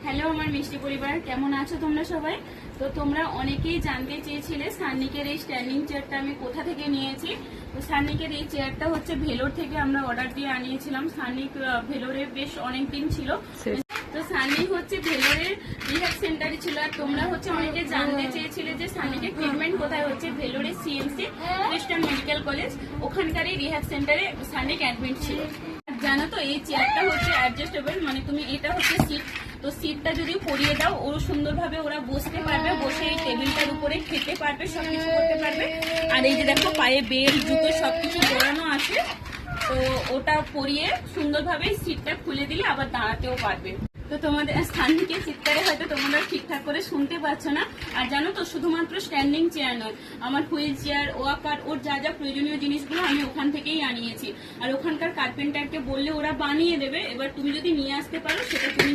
Hello আমার মিষ্টি পরিবার, কেমন আছো তোমরা সবাই? তো তোমরা অনেকেই জানতে চেয়েছিলে সান্নিকের এই স্ট্যান্ডিং চেয়ারটা আমি কোথা থেকে নিয়েছি। তো সান্নিকের এই চেয়ারটা হচ্ছে ভেলোর থেকে আমরা অর্ডার দিয়ে আনিয়েছিলাম। সান্নিক ভেলোরে বেশ অনেকদিন ছিল। তো সান্নি হচ্ছে ভেলোরের রিহ্যাব সেন্টারে ছিল। আর তোমরা হচ্ছে অনেকে জানতে চেয়েছিলে যে সান্নিকের ট্রিটমেন্ট কোথায় হচ্ছে। ভেলোরের সিএমসি খ্রিস্টান মেডিকেল কলেজ, ওখানকারই রিহ্যাব সেন্টারে সান্নিক অ্যাডমিট ছিল। জানো তো এই চেয়ারটা হচ্ছে অ্যাডজাস্টেবল, মানে তুমি এটা হচ্ছে সিট, তো সিটটা যদি পরিয়ে দাও ওর সুন্দরভাবে ওরা বসতে পারবে, বসে এই টেবিলটার উপরে খেতে পারবে, সবকিছু করতে পারবে। আর এই যে দেখো পায়ে বেল জুতো সবকিছু জড়ানো আছে, তো ওটা পরিয়ে সুন্দরভাবে সিটটা খুলে দিলে আবার দাঁড়াতেও পারবে। তো তোমাদের সান্নিকে চিৎকারে হয়তো তোমরা ঠিকঠাক করে শুনতে পাচ্ছ না। আর জানো তো শুধুমাত্র স্ট্যান্ডিং চেয়ার নয়, আমার হুইল চেয়ার, ওয়াকার, ওর যা যা প্রয়োজনীয় জিনিসগুলো আমি ওখান থেকেই আনিয়েছি। আর ওখানকার কার্পেন্টারকে বললে ওরা বানিয়ে দেবে। এবার তুমি যদি নিয়ে আসতে পারো সেটা তুমি